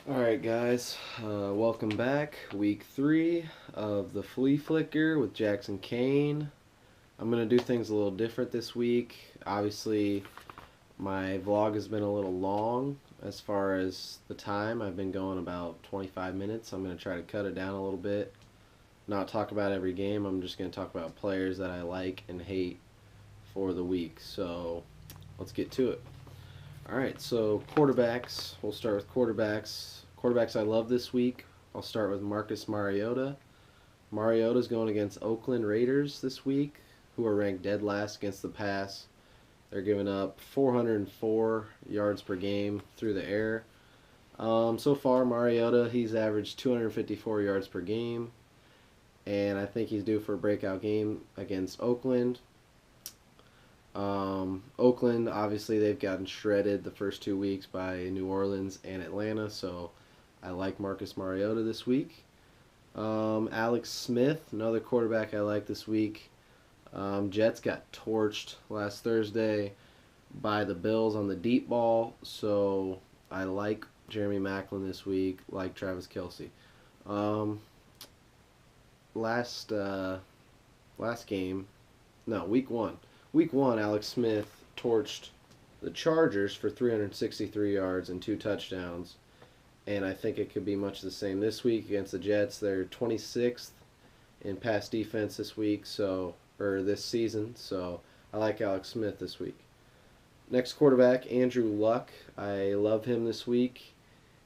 Alright guys, welcome back. Week 3 of the Flea Flicker with Jackson Kane. I'm going to do things a little different this week. Obviously, my vlog has been a little long as far as the time. I've been going about 25 minutes. I'm going to try to cut it down a little bit. Not talk about every game. I'm just going to talk about players that I like and hate for the week. So, let's get to it. Alright, so quarterbacks. We'll start with quarterbacks. Quarterbacks I love this week. I'll start with Marcus Mariota. Mariota's going against Oakland Raiders this week, who are ranked dead last against the pass. They're giving up 404 yards per game through the air. So far, Mariota, he's averaged 254 yards per game, and I think he's due for a breakout game against Oakland. Oakland, obviously, they've gotten shredded the first 2 weeks by New Orleans and Atlanta, so I like Marcus Mariota this week. Alex Smith, another quarterback I like this week. Jets got torched last Thursday by the Bills on the deep ball, so I like Jeremy Maclin this week, like Travis Kelce. Last game, no, week 1. Week 1, Alex Smith torched the Chargers for 363 yards and 2 touchdowns. And I think it could be much the same this week against the Jets. They're 26th in pass defense this week, or this season. So I like Alex Smith this week. Next quarterback, Andrew Luck. I love him this week.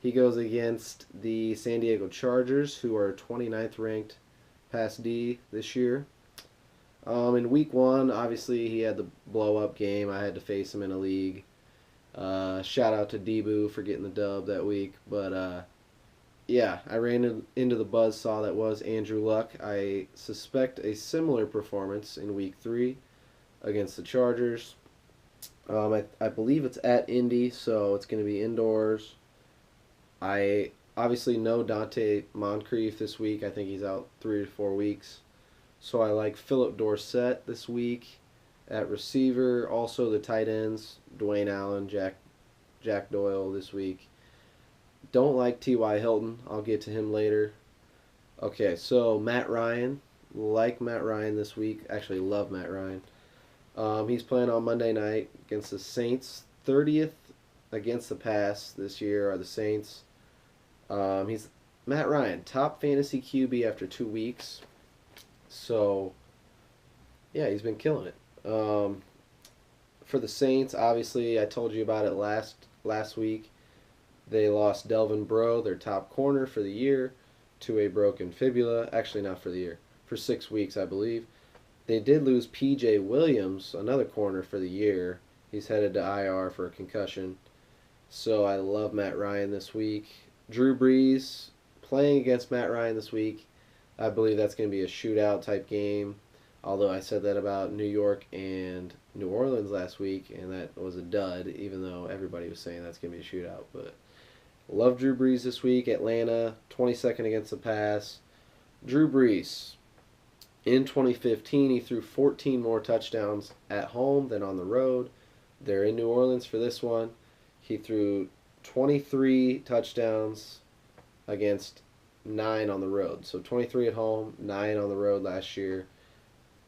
He goes against the San Diego Chargers, who are 29th ranked pass D this year. In week 1, obviously he had the blow-up game. I had to face him in a league. Shout out to Debo for getting the dub that week. But yeah, I ran into the buzzsaw that was Andrew Luck. I suspect a similar performance in week 3 against the Chargers. I believe it's at Indy, so it's going to be indoors. I obviously know Dante Moncrief this week. I think he's out 3 to 4 weeks. So I like Philip Dorsett this week at receiver. Also the tight ends, Dwayne Allen, Jack Doyle this week. Don't like T.Y. Hilton. I'll get to him later. Okay, so Matt Ryan. Like Matt Ryan this week. Actually love Matt Ryan. He's playing on Monday night against the Saints. 30th against the pass this year are the Saints. He's Matt Ryan, top fantasy QB after 2 weeks. So, yeah, he's been killing it. For the Saints, obviously, I told you about it last week. They lost Delvin Breaux, their top corner for the year, to a broken fibula. Actually, not for the year. For 6 weeks, I believe. They did lose P.J. Williams, another corner for the year. He's headed to IR for a concussion. So I love Matt Ryan this week. Drew Brees playing against Matt Ryan this week. I believe that's going to be a shootout type game. Although I said that about New York and New Orleans last week, and that was a dud, even though everybody was saying that's going to be a shootout. But love Drew Brees this week. Atlanta, 22nd against the pass. Drew Brees, in 2015, he threw 14 more touchdowns at home than on the road. They're in New Orleans for this one. He threw 23 touchdowns against 9 on the road. So 23 at home, 9 on the road last year.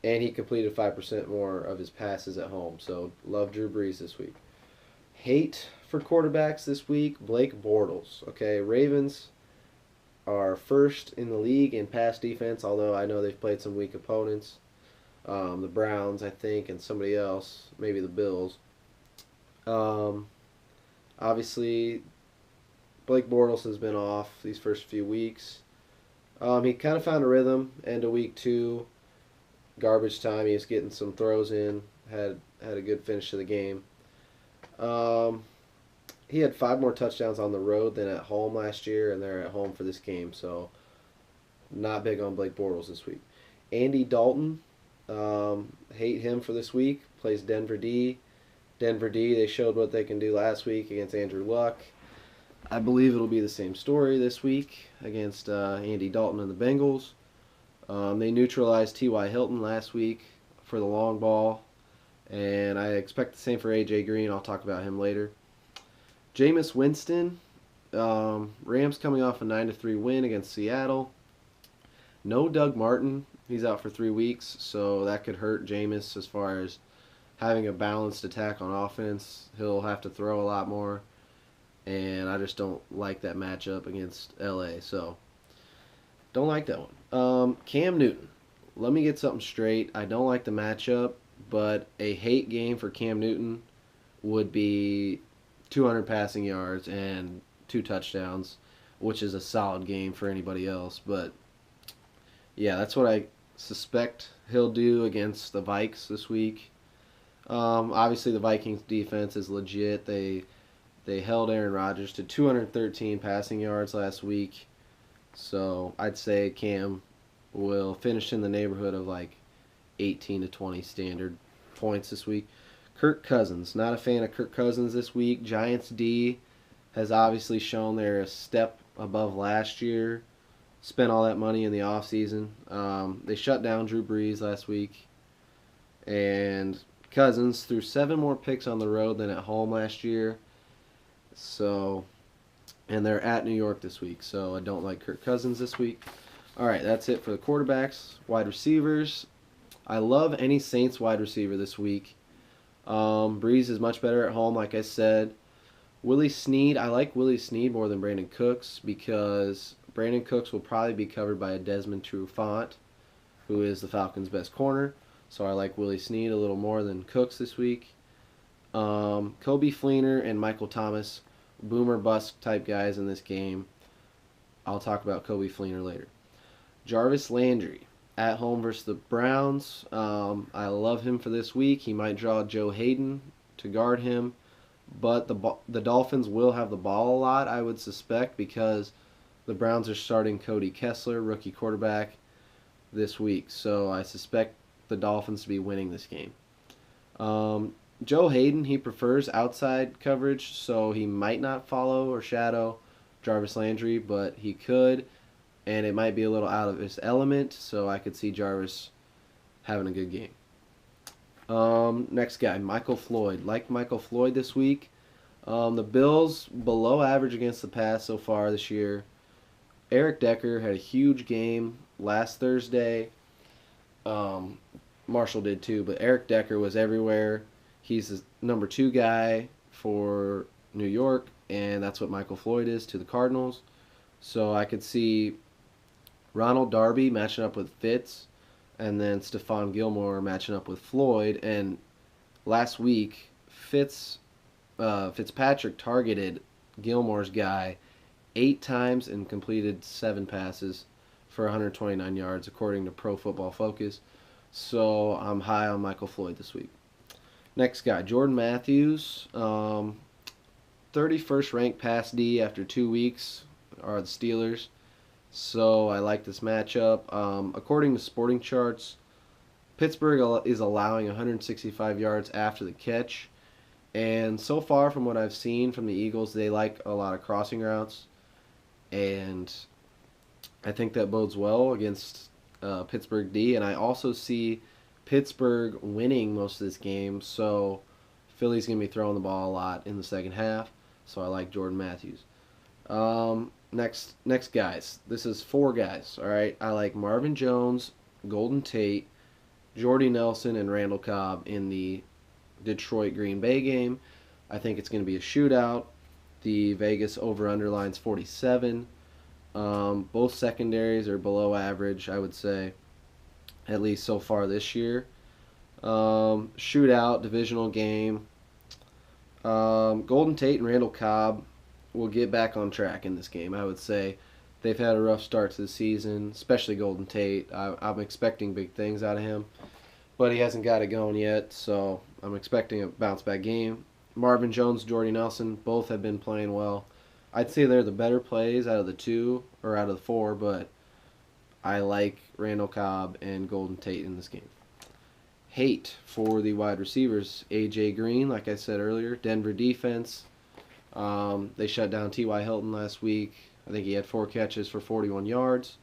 And he completed 5% more of his passes at home. So love Drew Brees this week. Hate for quarterbacks this week, Blake Bortles. Okay, Ravens are first in the league in pass defense, although I know they've played some weak opponents. The Browns, I think, and somebody else, maybe the Bills. Obviously, Blake Bortles has been off these first few weeks. He kind of found a rhythm end of week 2. Garbage time. He was getting some throws in. Had a good finish to the game. He had 5 more touchdowns on the road than at home last year, and they're at home for this game. So not big on Blake Bortles this week. Andy Dalton. Hate him for this week. Plays Denver D. Denver D. They showed what they can do last week against Andrew Luck. I believe it'll be the same story this week against Andy Dalton and the Bengals. They neutralized T.Y. Hilton last week for the long ball, and I expect the same for A.J. Green. I'll talk about him later. Jameis Winston, Rams coming off a 9-3 win against Seattle. No Doug Martin. He's out for 3 weeks, so that could hurt Jameis as far as having a balanced attack on offense. He'll have to throw a lot more, and I just don't like that matchup against LA. So don't like that one. Cam Newton. Let me get something straight. I don't like the matchup, but a hate game for Cam Newton would be 200 passing yards and 2 touchdowns, which is a solid game for anybody else. But yeah, that's what I suspect he'll do against the Vikes this week. Obviously, the Vikings defense is legit. They held Aaron Rodgers to 213 passing yards last week. So I'd say Cam will finish in the neighborhood of like 18 to 20 standard points this week. Kirk Cousins. Not a fan of Kirk Cousins this week. Giants D has obviously shown they're a step above last year. Spent all that money in the offseason. They shut down Drew Brees last week. And Cousins threw 7 more picks on the road than at home last year. So, and they're at New York this week. So I don't like Kirk Cousins this week. All right, that's it for the quarterbacks. Wide receivers. I love any Saints wide receiver this week. Breeze is much better at home, like I said. Willie Snead, I like Willie Snead more than Brandon Cooks because Brandon Cooks will probably be covered by a Desmond Trufant, who is the Falcons' best corner. So I like Willie Snead a little more than Cooks this week. Kobe Fleener and Michael Thomas, boomer bust type guys in this game. I'll talk about Kobe Fleener later. Jarvis Landry at home versus the Browns. I love him for this week. He might draw Joe Hayden to guard him, but the Dolphins will have the ball a lot, I would suspect, because the Browns are starting Cody Kessler, rookie quarterback, this week. So I suspect the Dolphins to be winning this game. Joe Hayden, he prefers outside coverage, so he might not follow or shadow Jarvis Landry, but he could, and it might be a little out of his element, so I could see Jarvis having a good game. Next guy, Michael Floyd. Like Michael Floyd this week. The Bills, below average against the pass so far this year. Eric Decker had a huge game last Thursday. Marshall did too, but Eric Decker was everywhere. He's the number 2 guy for New York, and that's what Michael Floyd is to the Cardinals. So I could see Ronald Darby matching up with Fitz, and then Stephon Gilmore matching up with Floyd. And last week, Fitzpatrick targeted Gilmore's guy 8 times and completed 7 passes for 129 yards, according to Pro Football Focus. So I'm high on Michael Floyd this week. Next guy, Jordan Matthews. 31st ranked pass D after 2 weeks are the Steelers. So I like this matchup. According to Sporting Charts, Pittsburgh is allowing 165 yards after the catch. And so far from what I've seen from the Eagles, they like a lot of crossing routes. And I think that bodes well against Pittsburgh D. And I also see Pittsburgh winning most of this game. So Philly's going to be throwing the ball a lot in the second half. So I like Jordan Matthews. Next guys. This is 4 guys, all right? I like Marvin Jones, Golden Tate, Jordy Nelson, and Randall Cobb in the Detroit-Green Bay game. I think it's going to be a shootout. The Vegas over-under line's 47. Both secondaries are below average, I would say, at least so far this year. Shootout, divisional game. Golden Tate and Randall Cobb will get back on track in this game. I would say they've had a rough start to the season, especially Golden Tate. I'm expecting big things out of him, but he hasn't got it going yet, so I'm expecting a bounce-back game. Marvin Jones, Jordy Nelson, both have been playing well. I'd say they're the better plays out of the 2 or out of the 4, but I like Randall Cobb and Golden Tate in this game. Hate for the wide receivers. A.J. Green, like I said earlier, Denver defense. They shut down T.Y. Hilton last week. I think he had 4 catches for 41 yards.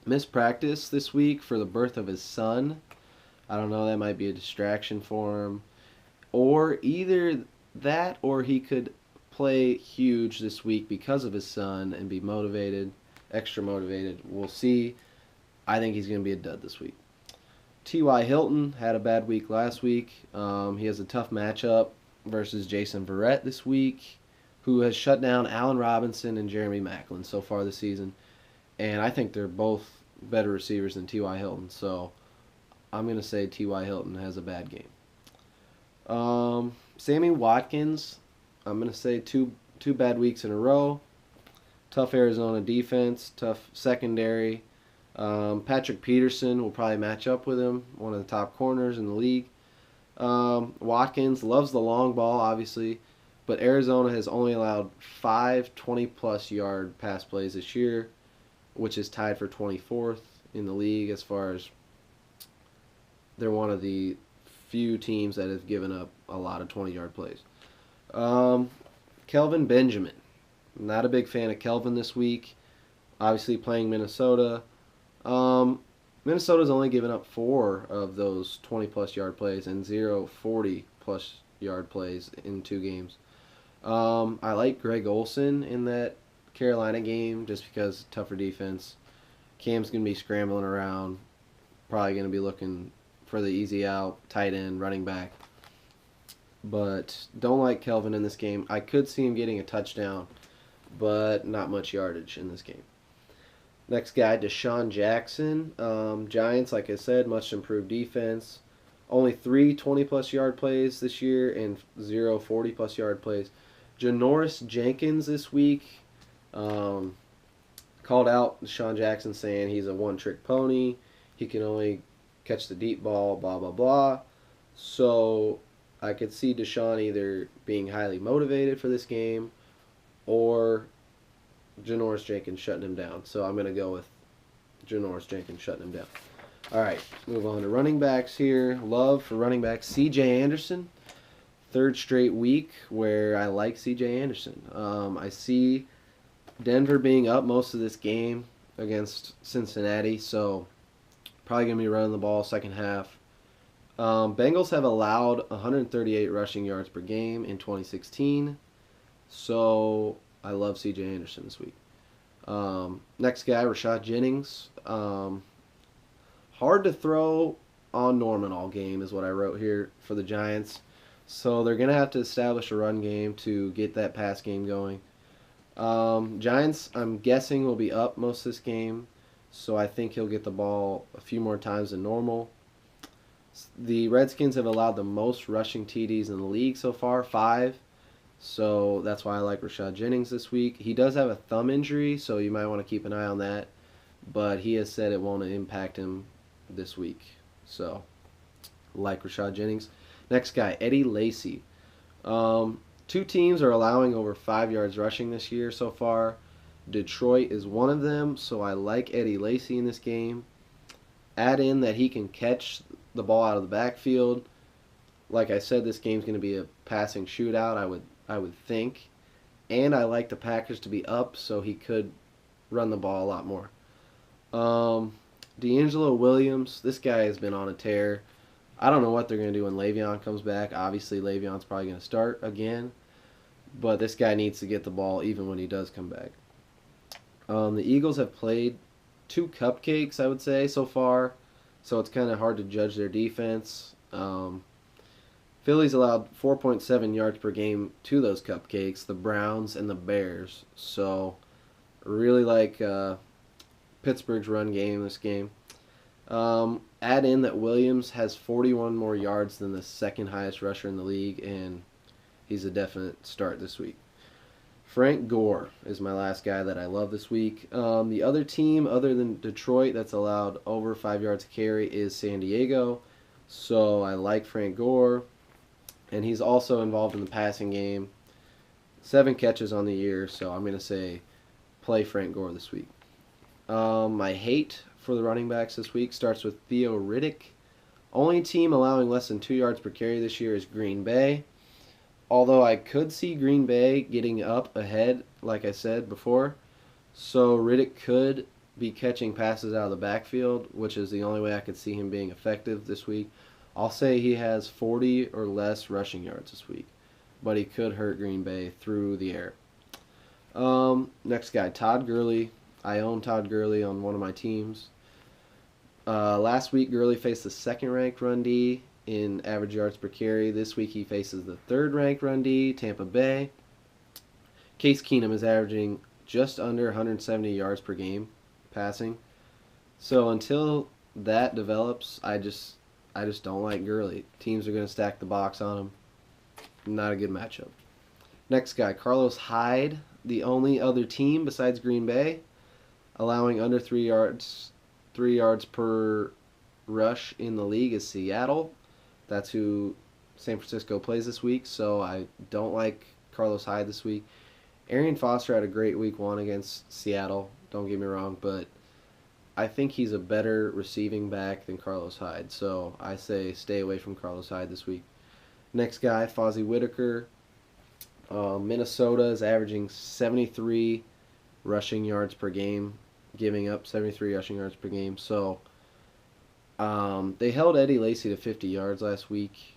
Missed practice this week for the birth of his son. I don't know, that might be a distraction for him. Or either that or he could play huge this week because of his son and be motivated, extra motivated. We'll see. I think he's going to be a dud this week. T.Y. Hilton had a bad week last week. He has a tough matchup versus Jason Verrett this week, who has shut down Allen Robinson and Jeremy Maclin so far this season. And I think they're both better receivers than T.Y. Hilton. So I'm going to say T.Y. Hilton has a bad game. Sammy Watkins, I'm going to say two bad weeks in a row. Tough Arizona defense, tough secondary. Patrick Peterson will probably match up with him, one of the top corners in the league. Watkins loves the long ball, obviously, but Arizona has only allowed 5 20-plus yard pass plays this year, which is tied for 24th in the league as far as they're one of the few teams that have given up a lot of 20-yard plays. Kelvin Benjamin. Not a big fan of Kelvin this week. Obviously playing Minnesota. Minnesota's only given up 4 of those 20-plus yard plays and 0 40-plus yard plays in 2 games. I like Greg Olsen in that Carolina game just because tougher defense. Cam's going to be scrambling around. Probably going to be looking for the easy out, tight end, running back. But don't like Kelvin in this game. I could see him getting a touchdown, but not much yardage in this game. Next guy, Deshaun Jackson. Giants, like I said, much improved defense. Only 3 20-plus yard plays this year and 0 40-plus yard plays. Janoris Jenkins this week called out Deshaun Jackson saying he's a one-trick pony. He can only catch the deep ball, blah, blah, blah. So I could see Deshaun either being highly motivated for this game or Janoris Jenkins shutting him down. So I'm going to go with Janoris Jenkins shutting him down. All right, move on to running backs here. Love for running back C.J. Anderson. 3rd straight week where I like C.J. Anderson. I see Denver being up most of this game against Cincinnati, so probably going to be running the ball second half. Bengals have allowed 138 rushing yards per game in 2016, so I love C.J. Anderson this week. Next guy, Rashad Jennings. Hard to throw on Norman all game is what I wrote here for the Giants. So they're going to have to establish a run game to get that pass game going. Giants, I'm guessing, will be up most of this game, so I think he'll get the ball a few more times than normal. The Redskins have allowed the most rushing TDs in the league so far, 5. So that's why I like Rashad Jennings this week. He does have a thumb injury, so you might want to keep an eye on that. But he has said it won't impact him this week. So, like Rashad Jennings. Next guy, Eddie Lacy. 2 teams are allowing over 5 yards rushing this year so far. Detroit is one of them, so I like Eddie Lacy in this game. Add in that he can catch the ball out of the backfield. Like I said, this game's going to be a passing shootout, I would think. And I like the Packers to be up, so he could run the ball a lot more. D'Angelo Williams, this guy has been on a tear. I don't know what they're going to do when Le'Veon comes back. Obviously, Le'Veon's probably going to start again. But this guy needs to get the ball even when he does come back. The Eagles have played 2 cupcakes, I would say, so far. So it's kind of hard to judge their defense. Philly's allowed 4.7 yards per game to those cupcakes, the Browns and the Bears. So really like Pittsburgh's run game this game. Add in that Williams has 41 more yards than the second highest rusher in the league, and he's a definite start this week. Frank Gore is my last guy that I love this week. The other team, other than Detroit, that's allowed over 5 yards to carry is San Diego. So I like Frank Gore, and he's also involved in the passing game. 7 catches on the year, so I'm going to say play Frank Gore this week. My hate for the running backs this week starts with Theo Riddick. Only team allowing less than 2 yards per carry this year is Green Bay. Although I could see Green Bay getting up ahead, like I said before. So Riddick could be catching passes out of the backfield, which is the only way I could see him being effective this week. I'll say he has 40 or less rushing yards this week. but he could hurt Green Bay through the air. Next guy, Todd Gurley. I own Todd Gurley on one of my teams. Last week, Gurley faced the second-ranked run D in average yards per carry. This week, he faces the third-ranked run D, Tampa Bay. Case Keenum is averaging just under 170 yards per game passing. So until that develops, I just don't like Gurley. Teams are going to stack the box on him. Not a good matchup. Next guy, Carlos Hyde, the only other team besides Green Bay allowing under 3 yards per rush in the league is Seattle. That's who San Francisco plays this week, so I don't like Carlos Hyde this week. Arian Foster had a great week 1 against Seattle, don't get me wrong, but I think he's a better receiving back than Carlos Hyde, so I say stay away from Carlos Hyde this week. Next guy, Fozzie Whitaker. Minnesota is averaging 73 rushing yards per game, giving up 73 rushing yards per game. So they held Eddie Lacy to 50 yards last week.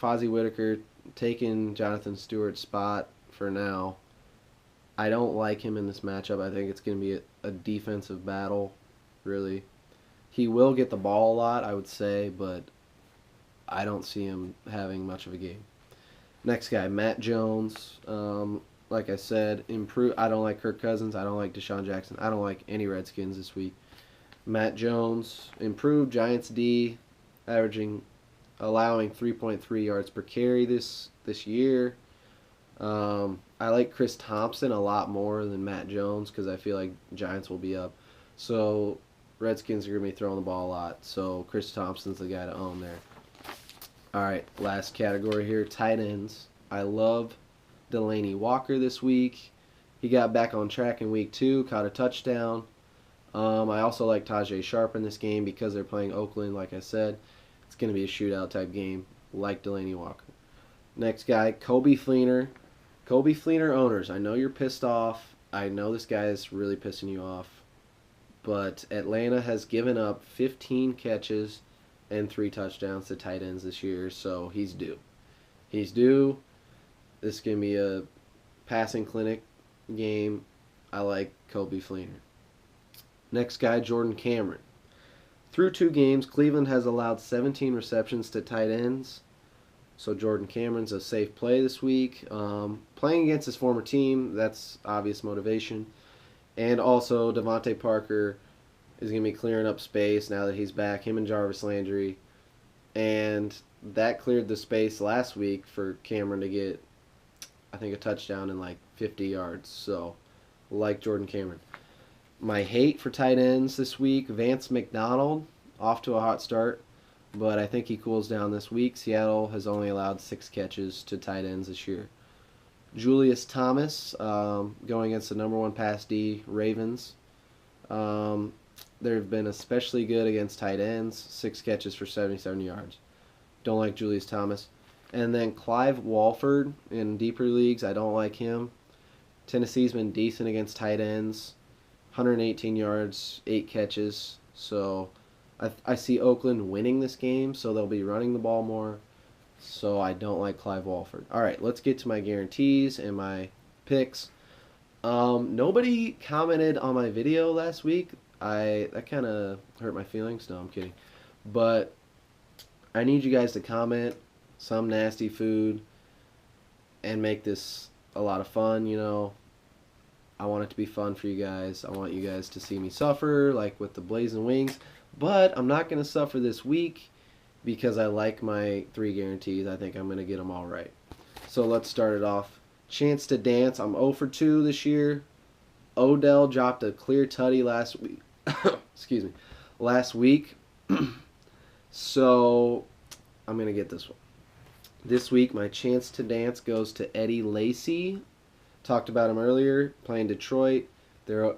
Fozzie Whitaker taking Jonathan Stewart's spot for now. I don't like him in this matchup. I think it's going to be a defensive battle, really. He will get the ball a lot, I would say, but I don't see him having much of a game. Next guy, Matt Jones. Like I said, I don't like Kirk Cousins. I don't like Deshaun Jackson. I don't like any Redskins this week. Matt Jones, improved Giants D, allowing 3.3 yards per carry this year. I like Chris Thompson a lot more than Matt Jones because I feel like Giants will be up. So Redskins are going to be throwing the ball a lot. So Chris Thompson's the guy to own there. All right, last category here, tight ends. I love Delaney Walker this week. He got back on track in week 2, caught a touchdown. I also like Tajay Sharp in this game because they're playing Oakland, like I said. It's going to be a shootout type game, like Delaney Walker. Next guy, Coby Fleener. Coby Fleener owners, I know you're pissed off. I know this guy is really pissing you off. But Atlanta has given up 15 catches and 3 touchdowns to tight ends this year, so he's due. He's due. This is going to be a passing clinic game. I like Coby Fleener. Next guy, Jordan Cameron. Through 2 games, Cleveland has allowed 17 receptions to tight ends. So Jordan Cameron's a safe play this week. Playing against his former team, that's obvious motivation. And also, Devontae Parker is going to be clearing up space now that he's back, him and Jarvis Landry. And that cleared the space last week for Cameron to get, I think, a touchdown in like 50 yards. So, like Jordan Cameron. My hate for tight ends this week, Vance McDonald, off to a hot start, but I think he cools down this week. Seattle has only allowed 6 catches to tight ends this year. Julius Thomas, going against the number 1 pass D, Ravens. They've been especially good against tight ends, 6 catches for 77 yards. Don't like Julius Thomas. And then Clive Walford in deeper leagues, I don't like him. Tennessee's been decent against tight ends, 118 yards, 8 catches. So I see Oakland winning this game, so they'll be running the ball more. So I don't like Clive Walford. All right, let's get to my guarantees and my picks. Nobody commented on my video last week. That kind of hurt my feelings. No, I'm kidding. But I need you guys to comment some nasty food and make this a lot of fun, you know. I want it to be fun for you guys. I want you guys to see me suffer, like with the Blazing Wings. But I'm not going to suffer this week because I like my 3 guarantees. I think I'm going to get them all right. So let's start it off. Chance to dance. I'm 0 for 2 this year. Odell dropped a clear tutty last week. Excuse me. Last week. So I'm going to get this one. This week, my chance to dance goes to Eddie Lacy. Talked about him earlier. Playing Detroit. They're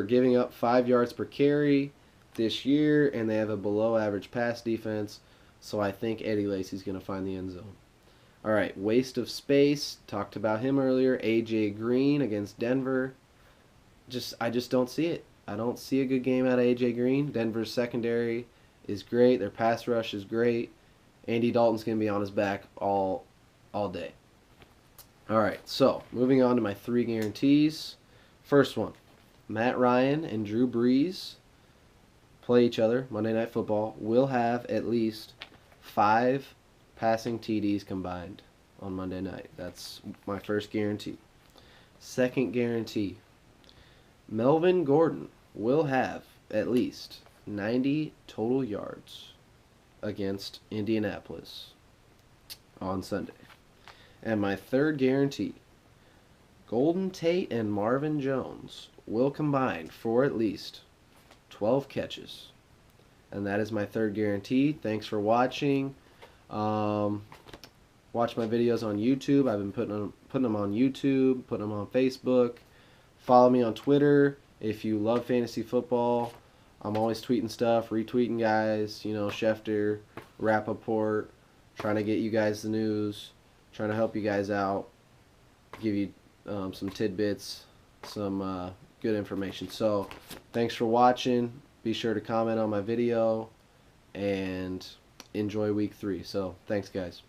giving up 5 yards per carry this year, and they have a below-average pass defense. So I think Eddie Lacy's going to find the end zone. All right, waste of space. Talked about him earlier. A.J. Green against Denver. I just don't see it. I don't see a good game out of A.J. Green. Denver's secondary is great. Their pass rush is great. Andy Dalton's going to be on his back all all day. All right, so moving on to my 3 guarantees. First one, Matt Ryan and Drew Brees play each other Monday Night Football. Will have at least 5 passing TDs combined on Monday night. That's my first guarantee. Second guarantee, Melvin Gordon will have at least 90 total yards against Indianapolis on Sunday. And my third guarantee, Golden Tate and Marvin Jones will combine for at least 12 catches. And that is my third guarantee. Thanks for watching. Watch my videos on YouTube. I've been putting them on YouTube, putting them on Facebook. Follow me on Twitter if you love fantasy football. I'm always tweeting stuff, retweeting guys, Schefter, Rappaport, trying to get you guys the news, trying to help you guys out, give you some tidbits, some good information. So thanks for watching. Be sure to comment on my video and enjoy week 3. So thanks, guys.